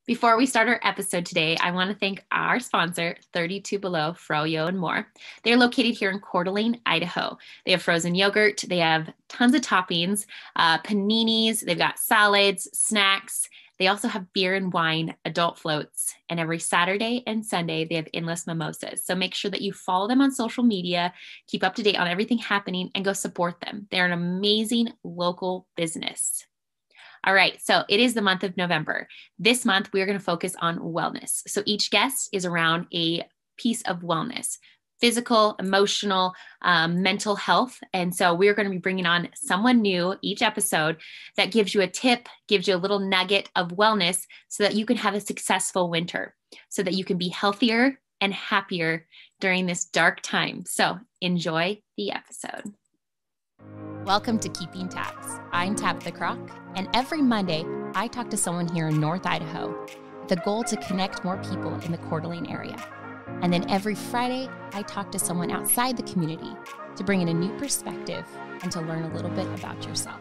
Before we start our episode today, I want to thank our sponsor, 32 Below Froyo and More. They're located here in Coeur d'Alene, Idaho. They have frozen yogurt. They have tons of toppings, paninis. They've got salads, snacks. They also have beer and wine, adult floats, and every Saturday and Sunday, they have endless mimosas. So make sure that you follow them on social media, keep up to date on everything happening, and go support them. They're an amazing local business. All right, so it is the month of November. This month, we are going to focus on wellness. So each guest is around a piece of wellness, physical, emotional, mental health. And so we're going to be bringing on someone new each episode that gives you a tip, gives you a little nugget of wellness so that you can have a successful winter, so that you can be healthier and happier during this dark time. So enjoy the episode. Welcome to Keeping Tabs. I'm Tabitha Croc, and every Monday, I talk to someone here in North Idaho, the goal to connect more people in the Coeur d'Alene area. And then every Friday, I talk to someone outside the community to bring in a new perspective and to learn a little bit about yourself.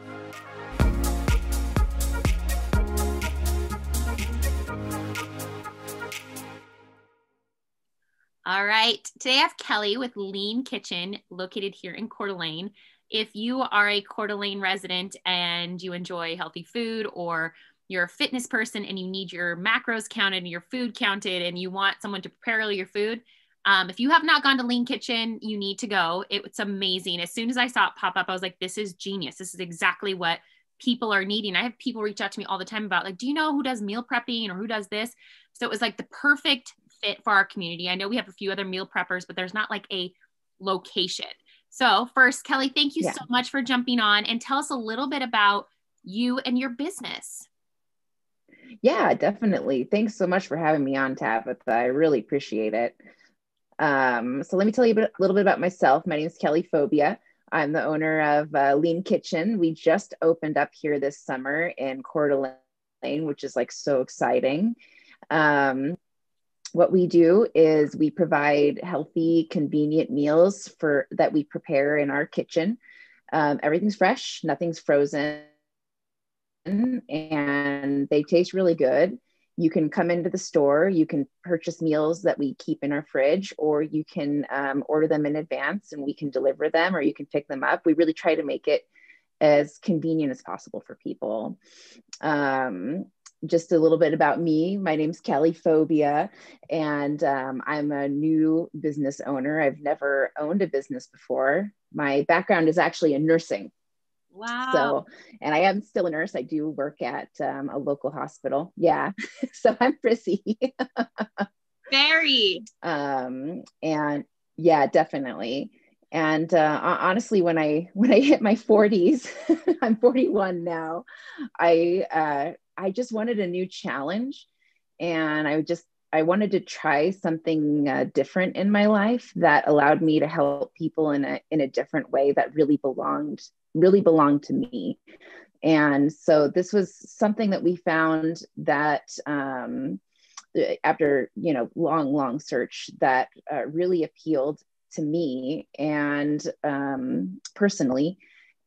All right, today I have Kelly with Lean Kitchen, located here in Coeur d'Alene. If you are a Coeur d'Alene resident and you enjoy healthy food, or you're a fitness person and you need your macros counted and your food counted and you want someone to prepare all your food, if you have not gone to Lean Kitchen, you need to go. It's amazing. As soon as I saw it pop up, I was like, this is genius. This is exactly what people are needing. I have people reach out to me all the time about like, do you know who does meal prepping or who does this? So it was like the perfect fit for our community. I know we have a few other meal preppers, but there's not like a location. So first, Kelly, thank you so much for jumping on, and tell us a little bit about you and your business. Yeah, definitely. Thanks so much for having me on, Tabitha. I really appreciate it. So let me tell you a little bit about myself. My name is Kelly Fobia. I'm the owner of Lean Kitchen. We just opened up here this summer in Coeur d'Alene, which is like so exciting. What we do is we provide healthy, convenient meals that we prepare in our kitchen. Everything's fresh, nothing's frozen, and they taste really good. You can come into the store, you can purchase meals that we keep in our fridge, or you can order them in advance and we can deliver them, or you can pick them up. We really try to make it as convenient as possible for people. Just a little bit about me. My name's Kelly Fobia, and I'm a new business owner. I've never owned a business before. My background is actually in nursing. Wow. So, and I am still a nurse. I do work at a local hospital. Yeah. So I'm prissy. Very. And yeah, definitely. And honestly, when I hit my 40s, I'm 41 now, I just wanted a new challenge, and I wanted to try something different in my life that allowed me to help people in a different way that really belonged to me. And so this was something that we found that after long search that really appealed to me and personally,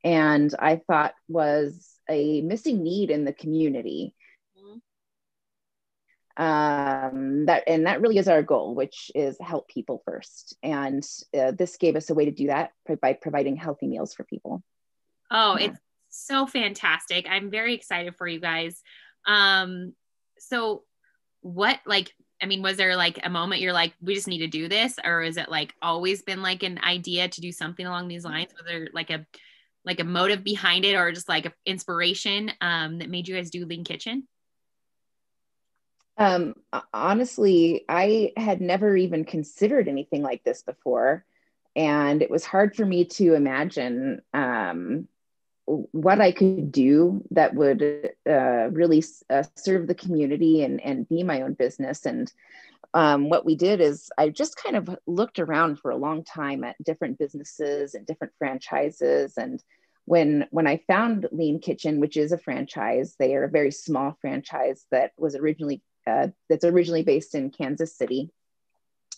and I thought was a missing need in the community. That really is our goal, which is help people first. And this gave us a way to do that by providing healthy meals for people. Oh, yeah. It's so fantastic. I'm very excited for you guys. So what, was there like a moment you're like, we just need to do this? Or is it like always been like an idea to do something along these lines? Was there like a motive behind it, or just like an inspiration that made you guys do Lean Kitchen? Honestly, I had never even considered anything like this before. And it was hard for me to imagine what I could do that would really serve the community and be my own business. And what we did is I just kind of looked around for a long time at different businesses and different franchises. And when I found Lean Kitchen, which is a franchise, they are a very small franchise that was originally based in Kansas City.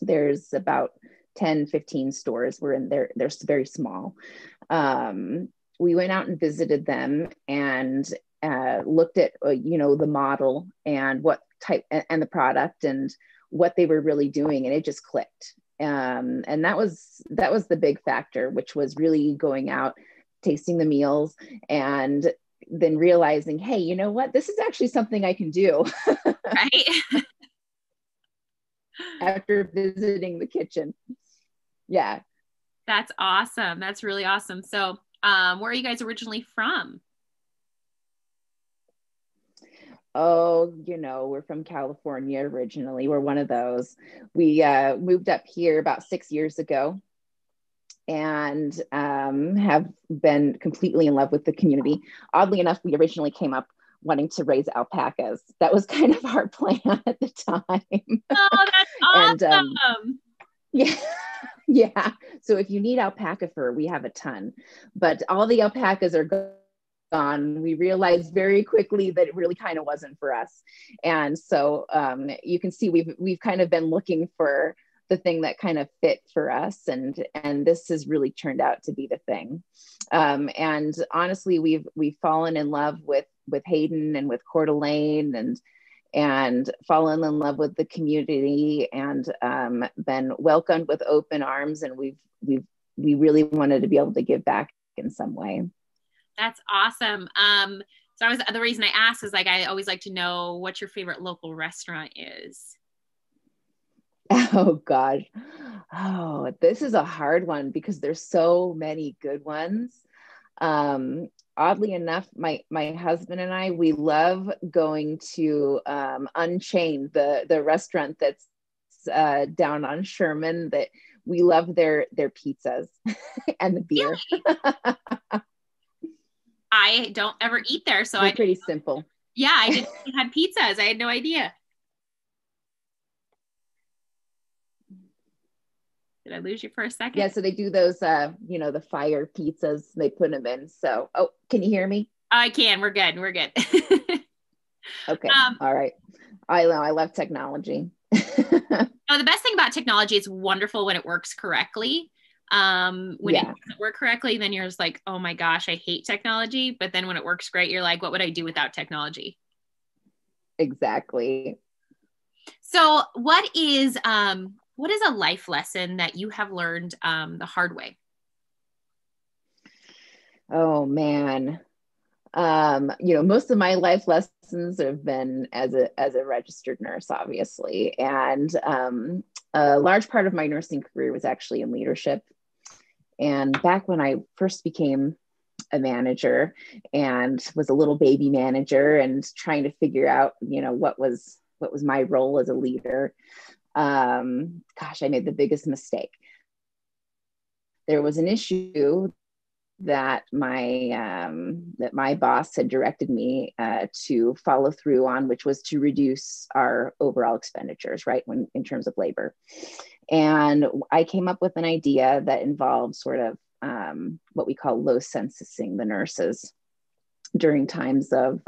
There's about 10, 15 stores. We're in there. They're very small. We went out and visited them, and looked at, the model and what type and the product and what they were really doing, and it just clicked. And that was the big factor, which was really going out, tasting the meals, and then realizing, hey, you know what, this is actually something I can do. Right. After visiting the kitchen. Yeah. That's awesome. That's really awesome. So, where are you guys originally from? Oh, we're from California originally. We're one of those. We moved up here about 6 years ago, and have been completely in love with the community. Oddly enough, we originally came up wanting to raise alpacas. That was kind of our plan at the time. Oh, that's And awesome. yeah, yeah. So if you need alpaca fur, we have a ton, but all the alpacas are gone. We realized very quickly that it really kind of wasn't for us. And so you can see we've kind of been looking for the thing that kind of fit for us, and this has really turned out to be the thing. And honestly, we've fallen in love with Hayden and with Coeur d'Alene, and fallen in love with the community, and been welcomed with open arms, and we really wanted to be able to give back in some way. That's awesome. So the reason I asked is, like, I always like to know what your favorite local restaurant is. Oh gosh. Oh, this is a hard one because there's so many good ones. Oddly enough, my husband and I, we love going to Unchained, the restaurant that's down on Sherman. That we love their pizzas and the beer. I don't ever eat there, so They're pretty simple. Yeah, I didn't know they had pizzas. I had no idea. Did I lose you for a second? Yeah, so they do those, the fire pizzas. They put them in. So, oh, can you hear me? I can. We're good. We're good. Okay. All right. I know. I love technology. No, the best thing about technology, it's wonderful when it works correctly. When it doesn't work correctly, then you're just like, oh my gosh, I hate technology. But then when it works great, you're like, what would I do without technology? Exactly. So what is a life lesson that you have learned the hard way? Oh man. Most of my life lessons have been as a registered nurse, obviously. And a large part of my nursing career was actually in leadership. And back when I first became a manager and was a little baby manager and trying to figure out, what was my role as a leader, gosh, I made the biggest mistake. There was an issue that my boss had directed me to follow through on, which was to reduce our overall expenditures, right, in terms of labor. And I came up with an idea that involved sort of what we call low censusing the nurses during times of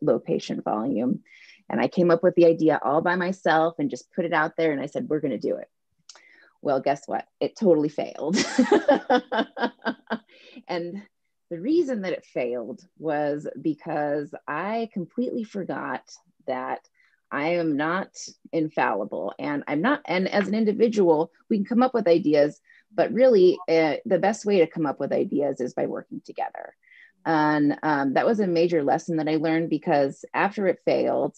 low patient volume. And I came up with the idea all by myself and just put it out there. And I said, we're going to do it. Well, guess what? It totally failed. And the reason that it failed was because I completely forgot that I am not infallible, and as an individual, we can come up with ideas, but really the best way to come up with ideas is by working together. And that was a major lesson that I learned, because after it failed,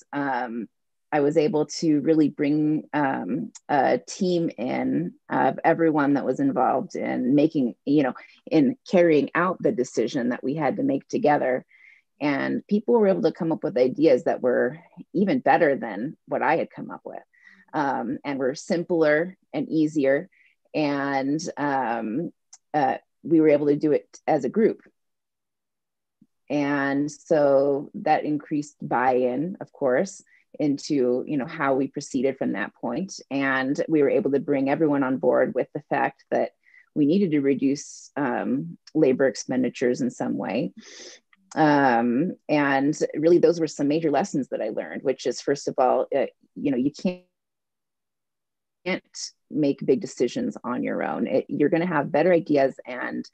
I was able to really bring a team in of everyone that was involved in making, in carrying out the decision that we had to make together. And people were able to come up with ideas that were even better than what I had come up with, and were simpler and easier. And we were able to do it as a group. And so that increased buy-in, of course, into how we proceeded from that point. And we were able to bring everyone on board with the fact that we needed to reduce labor expenditures in some way. And really, those were some major lessons that I learned, which is, first of all, you can't make big decisions on your own. You're going to have better ideas and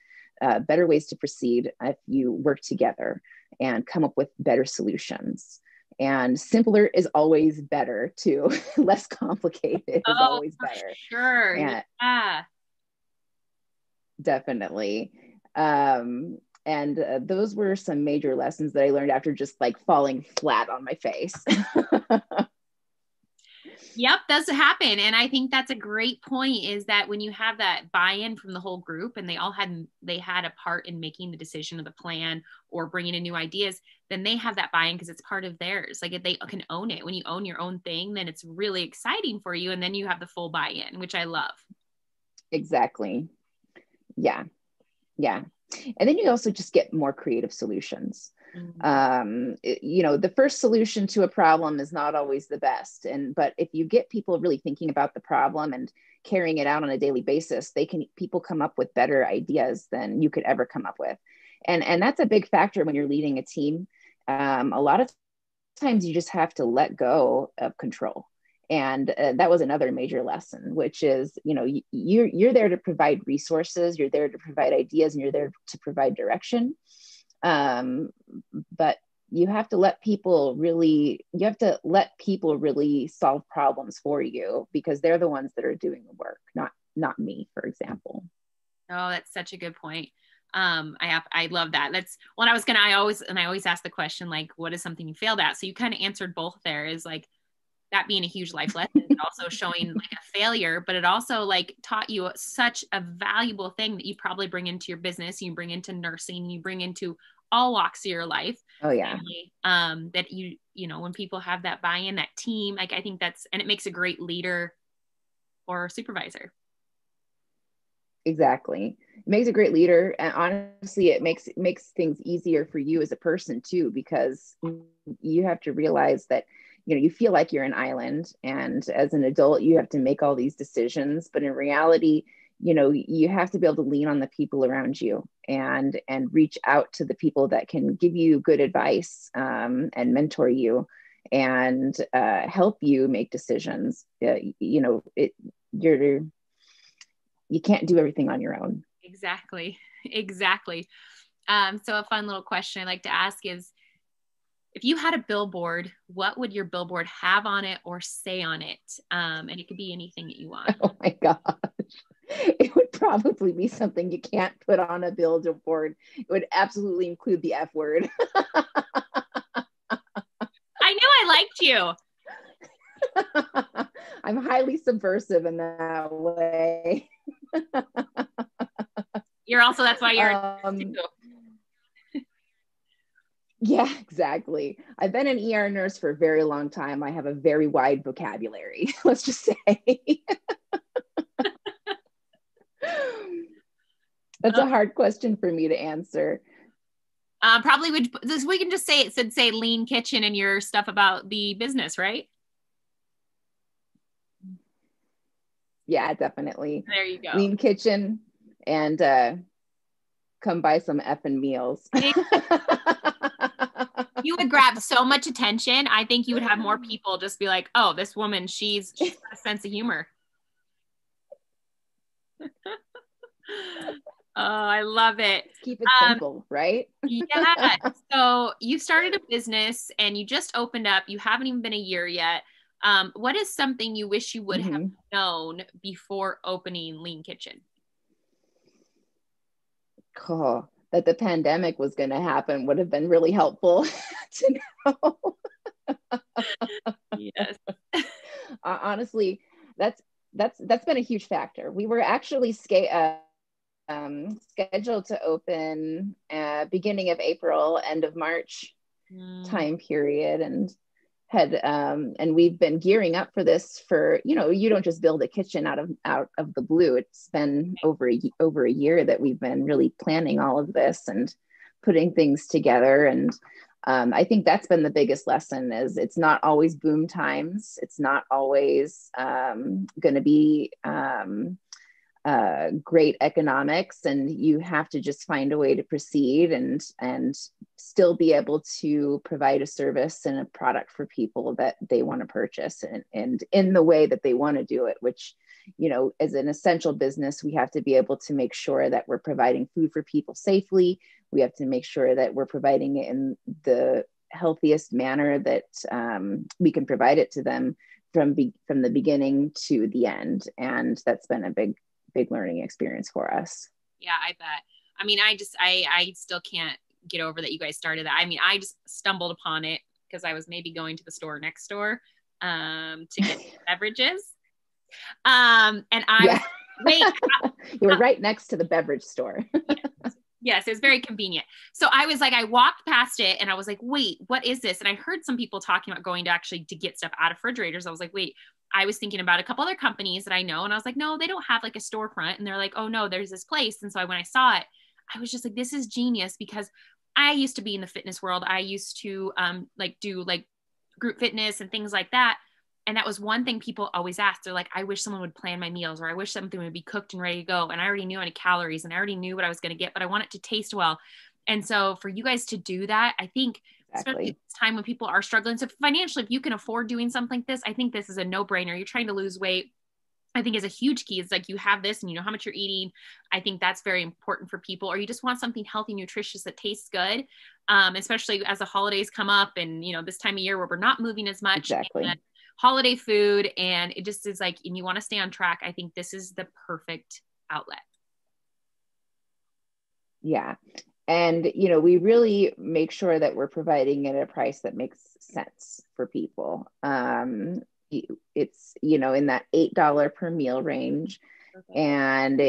better ways to proceed if you work together and come up with better solutions. And simpler is always better too. Less complicated is always better. Sure. And yeah. Definitely. And those were some major lessons that I learned after just like falling flat on my face. Yep, does happen. And I think that's a great point, is that when you have that buy-in from the whole group and they had a part in making the decision of the plan or bringing in new ideas, then they have that buy-in because it's part of theirs. Like, if they can own it, when you own your own thing, then it's really exciting for you. And then you have the full buy-in, which I love. Exactly. Yeah. Yeah. And then you also just get more creative solutions. The first solution to a problem is not always the best. But if you get people really thinking about the problem and carrying it out on a daily basis, people come up with better ideas than you could ever come up with. And that's a big factor when you're leading a team. A lot of times you just have to let go of control. And that was another major lesson, which is, you're there to provide resources, you're there to provide ideas, and you're there to provide direction. But you have to let people really solve problems for you, because they're the ones that are doing the work, not me, for example. Oh, that's such a good point. I love that. That's what I always ask the question, like, what is something you failed at? So you kind of answered both there, is like, that being a huge life lesson, also showing like a failure, but it also like taught you such a valuable thing that you probably bring into your business, you bring into nursing, you bring into all walks of your life. Oh yeah. Family, that when people have that buy-in, that team, like, I think and it makes a great leader or supervisor. Exactly. It makes a great leader. And honestly, it makes things easier for you as a person too, because you have to realize that you feel like you're an island, and as an adult, you have to make all these decisions. But in reality, you have to be able to lean on the people around you and reach out to the people that can give you good advice, and mentor you and help you make decisions. You can't do everything on your own. Exactly. So a fun little question I like to ask is, if you had a billboard, what would your billboard have on it or say on it? And it could be anything that you want. Oh my gosh. It would probably be something you can't put on a billboard. It would absolutely include the F word. I knew I liked you. I'm highly subversive in that way. That's why you're Yeah, exactly. I've been an ER nurse for a very long time. I have a very wide vocabulary, let's just say. That's a hard question for me to answer. Probably we can just say it say Lean Kitchen in your stuff about the business, right? Yeah, definitely. There you go. Lean Kitchen, and come buy some effing meals. You would grab so much attention. I think you would have more people just be like, oh, this woman, she's got a sense of humor. Oh, I love it. Keep it simple, right? Yeah. So you started a business and you just opened up. You haven't even been a year yet. What is something you wish you would have known before opening Lean Kitchen? Cool. That the pandemic was going to happen would have been really helpful to know. Yes. Honestly, that's been a huge factor. We were actually scheduled to open beginning of April, end of March time period, and we've been gearing up for this for, you don't just build a kitchen out of the blue. It's been over a year that we've been really planning all of this and putting things together. And I think that's been the biggest lesson, is it's not always boom times. It's not always going to be great economics, and you have to just find a way to proceed and still be able to provide a service and a product for people that they want to purchase, and in the way that they want to do it, which, you know, as an essential business, we have to be able to make sure that we're providing food for people safely. We have to make sure that we're providing it in the healthiest manner that we can provide it to them from the beginning to the end. And that's been a big learning experience for us. Yeah, I bet. I mean, I still can't get over that you guys started that. I mean, I just stumbled upon it because I was maybe going to the store next door to get beverages. And I was, wait, you were right next to the beverage store. Yes, it was very convenient. So I was like, I walked past it and I was like, wait, what is this? And I heard some people talking about going to actually to get stuff out of refrigerators. I was like, wait, I was thinking about a couple other companies that I know. And I was like, no, they don't have like a storefront. And they're like, oh no, there's this place. And so when I saw it, I was just like, this is genius, because I used to be in the fitness world. I used to like do like group fitness and things like that. And that was one thing people always asked. They're like, I wish someone would plan my meals, or I wish something would be cooked and ready to go. And I already knew any calories and I already knew what I was going to get, but I want it to taste well. And so for you guys to do that, I think, especially at this time when people are struggling. So financially, if you can afford doing something like this, I think this is a no-brainer. You're trying to lose weight, I think is a huge key. It's like you have this and you know how much you're eating. I think that's very important for people. Or you just want something healthy, nutritious that tastes good, especially as the holidays come up and, you know, this time of year where we're not moving as much. Exactly. And holiday food, and it just is like, and you want to stay on track. I think this is the perfect outlet. Yeah. And, you know, we really make sure that we're providing it at a price that makes sense for people. It's, you know, in that $8 per meal range. Okay. And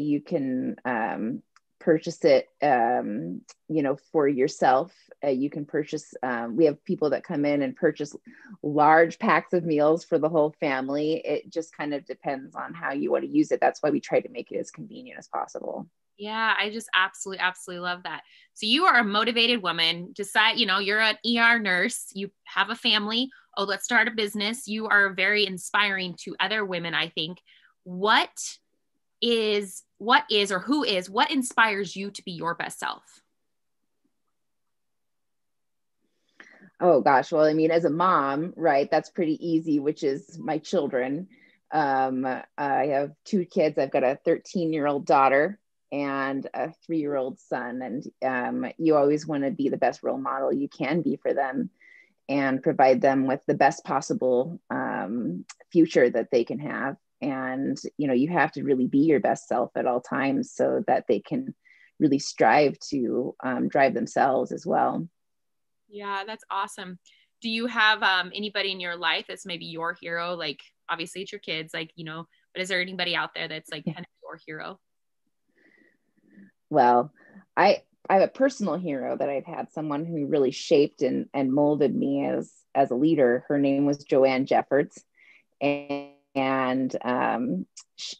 you can purchase it, you know, for yourself. You can purchase, we have people that come in and purchase large packs of meals for the whole family. It just kind of depends on how you want to use it. That's why we try to make it as convenient as possible. Yeah, I just absolutely love that. So you are a motivated woman. Decide, you know, you're an ER nurse. You have a family. Oh, let's start a business. You are very inspiring to other women, I think. What inspires you to be your best self? Oh gosh. Well, I mean, as a mom, right, that's pretty easy, which is my children. I have 2 kids. I've got a 13-year-old daughter and a 3-year-old son. And you always want to be the best role model you can be for them and provide them with the best possible future that they can have. And, you know, you have to really be your best self at all times so that they can really strive to drive themselves as well. Yeah, that's awesome. Do you have anybody in your life that's maybe your hero? Like, obviously it's your kids, like, you know, but is there anybody out there that's like kind of your hero? Well, I have a personal hero that I've had, someone who really shaped and molded me as a leader. Her name was Joanne Jeffords. And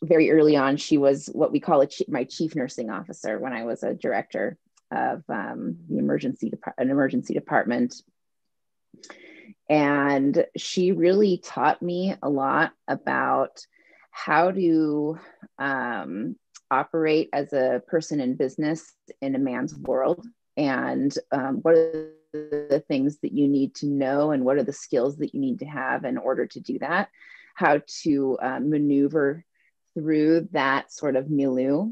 very early on, she was what we call my chief nursing officer when I was a director of the emergency department. And she really taught me a lot about how to operate as a person in business in a man's world, and what are the things that you need to know and what are the skills that you need to have in order to do that, how to maneuver through that sort of milieu.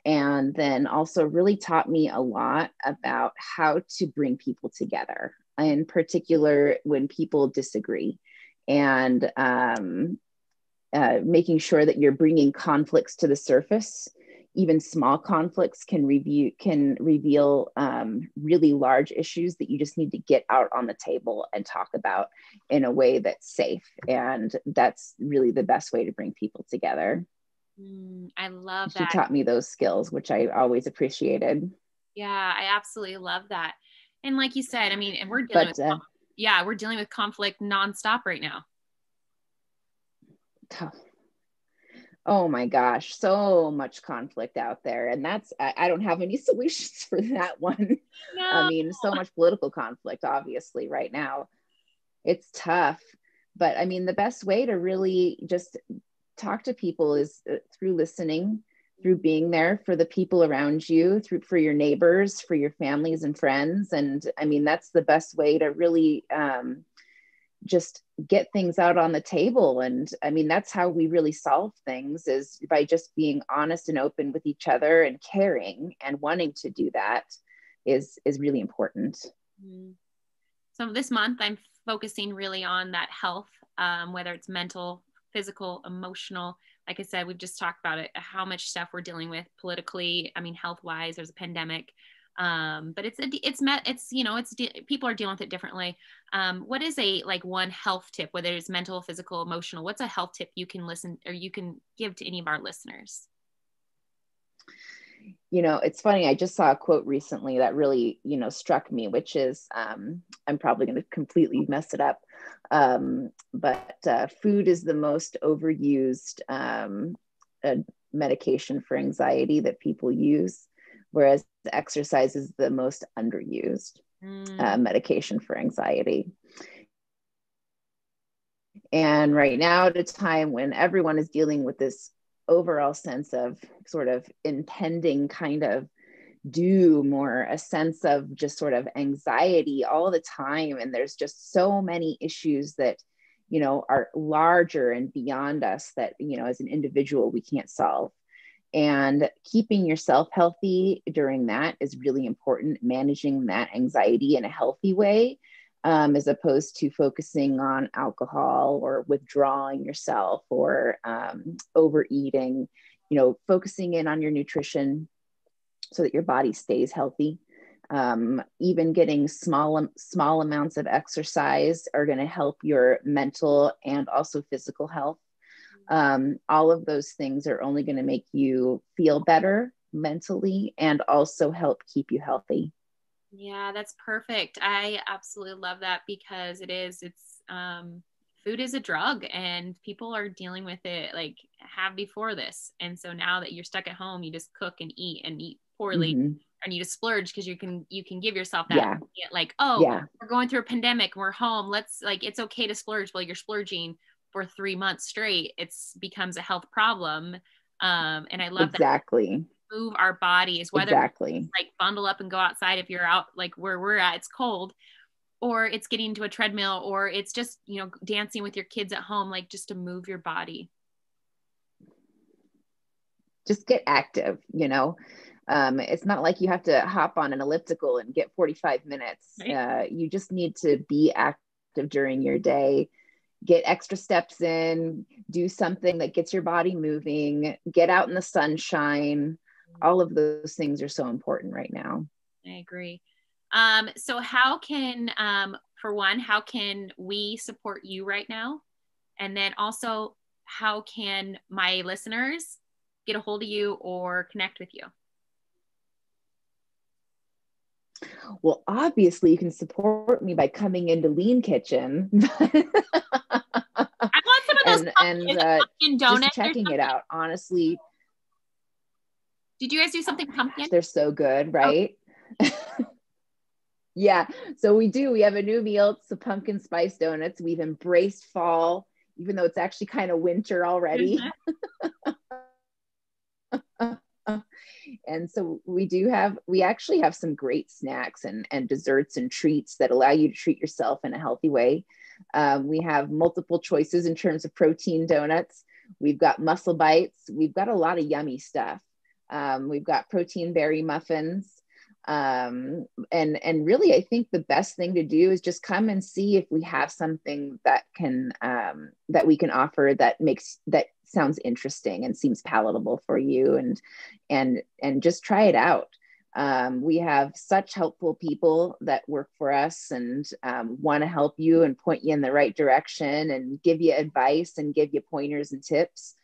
And then also really taught me a lot about how to bring people together, in particular when people disagree, and making sure that you're bringing conflicts to the surface. Even small conflicts can reveal really large issues that you just need to get out on the table and talk about in a way that's safe. And that's really the best way to bring people together. I love that. She taught me those skills, which I always appreciated. Yeah, I absolutely love that. And like you said, I mean, and we're dealing with conflict nonstop right now. Oh my gosh, so much conflict out there. And I don't have any solutions for that one. No. I mean, so much political conflict, obviously, right now. It's tough. But I mean, the best way to really just talk to people is through listening, through being there for the people around you, for your neighbors, for your families and friends. And I mean, that's the best way to really just get things out on the table. And I mean, that's how we really solve things, is by just being honest and open with each other, and caring and wanting to do that is really important. So this month I'm focusing really on that health, whether it's mental, physical, emotional. Like I said, we've just talked about it, how much stuff we're dealing with politically. I mean, health wise, there's a pandemic. But people are dealing with it differently. What is one health tip, whether it's mental, physical, emotional? What's a health tip you can listen or you can give to any of our listeners? It's funny. I just saw a quote recently that really, struck me, which is, I'm probably going to completely mess it up. But food is the most overused medication for anxiety that people use, whereas exercise is the most underused medication for anxiety. And right now, at a time when everyone is dealing with this overall sense of sort of impending kind of doom, or a sense of just sort of anxiety all the time, and there's just so many issues that are larger and beyond us that as an individual we can't solve. And keeping yourself healthy during that is really important, managing that anxiety in a healthy way, as opposed to focusing on alcohol or withdrawing yourself or overeating. Focusing in on your nutrition so that your body stays healthy. Even getting small amounts of exercise are going to help your mental and also physical health. All of those things are only going to make you feel better mentally and also help keep you healthy. Yeah, that's perfect. I absolutely love that, because food is a drug, and people are dealing with it like have before this. And so now that you're stuck at home, you just cook and eat poorly, and you just splurge because you can give yourself that we're going through a pandemic, we're home. It's okay to splurge. Well, you're splurging for 3 months straight. It's becomes a health problem. And I love that. Move our bodies, whether bundle up and go outside if you're out like where we're at, it's cold, or it's getting to a treadmill, or it's just dancing with your kids at home, just to move your body. Just get active. It's not like you have to hop on an elliptical and get 45 minutes. Right. You just need to be active during your day. Get extra steps in, do something that gets your body moving, get out in the sunshine. All of those things are so important right now. I agree. So how can we support you right now? And then also, how can my listeners get a hold of you or connect with you? Well, obviously you can support me by coming into Lean Kitchen. I want some of those pumpkin donuts. Just checking it out, honestly. Did you guys do something pumpkin? They're so good, right? Oh. Yeah, so we do. We have a new meal. It's the pumpkin spice donuts. We've embraced fall, even though it's actually kind of winter already. And so we actually have some great snacks and desserts and treats that allow you to treat yourself in a healthy way. We have multiple choices in terms of protein donuts. We've got muscle bites. We've got a lot of yummy stuff. We've got protein berry muffins. And really, I think the best thing to do is just come and see if we have something that we can offer that sounds interesting and seems palatable for you, and just try it out. We have such helpful people that work for us and want to help you and point you in the right direction and give you advice and give you pointers and tips.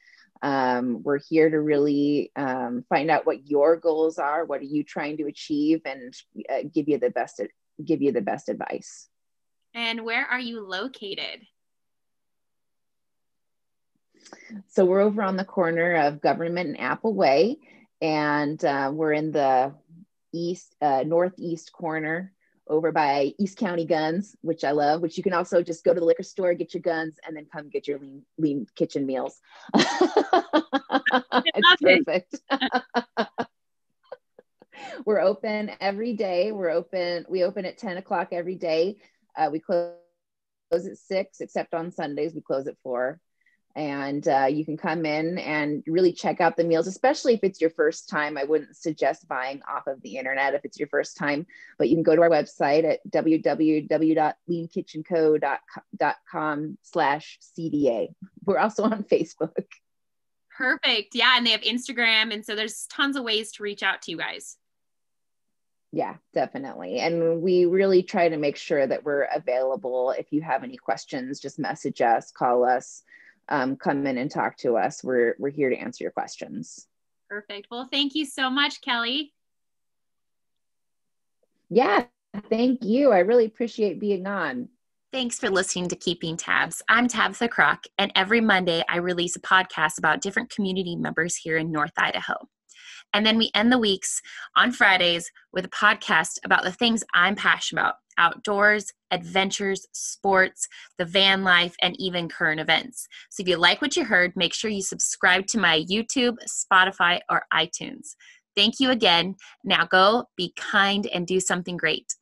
We're here to really find out what your goals are. What are you trying to achieve, and give you the best advice. And where are you located? So we're over on the corner of Government and Apple Way, and we're in the northeast corner over by East County Guns, which I love, which you can also just go to the liquor store, get your guns, and then come get your lean kitchen meals. It's perfect. We're open every day. We open at 10 o'clock every day. We close at 6, except on Sundays, we close at 4. And you can come in and really check out the meals, especially if it's your first time. I wouldn't suggest buying off of the internet if it's your first time, but you can go to our website at www.leankitchenco.com/CDA. We're also on Facebook. Perfect. Yeah. And they have Instagram. And so there's tons of ways to reach out to you guys. Yeah, definitely. And we really try to make sure that we're available. If you have any questions, just message us, call us, come in and talk to us. We're here to answer your questions. Perfect. Well, thank you so much, Kelly. Yeah, thank you. I really appreciate being on. Thanks for listening to Keeping Tabs. I'm Tabitha Kroc, and every Monday I release a podcast about different community members here in North Idaho. And then we end the weeks on Fridays with a podcast about the things I'm passionate about: outdoors, adventures, sports, the van life, and even current events. So if you like what you heard, make sure you subscribe to my YouTube, Spotify, or iTunes. Thank you again. Now go be kind and do something great.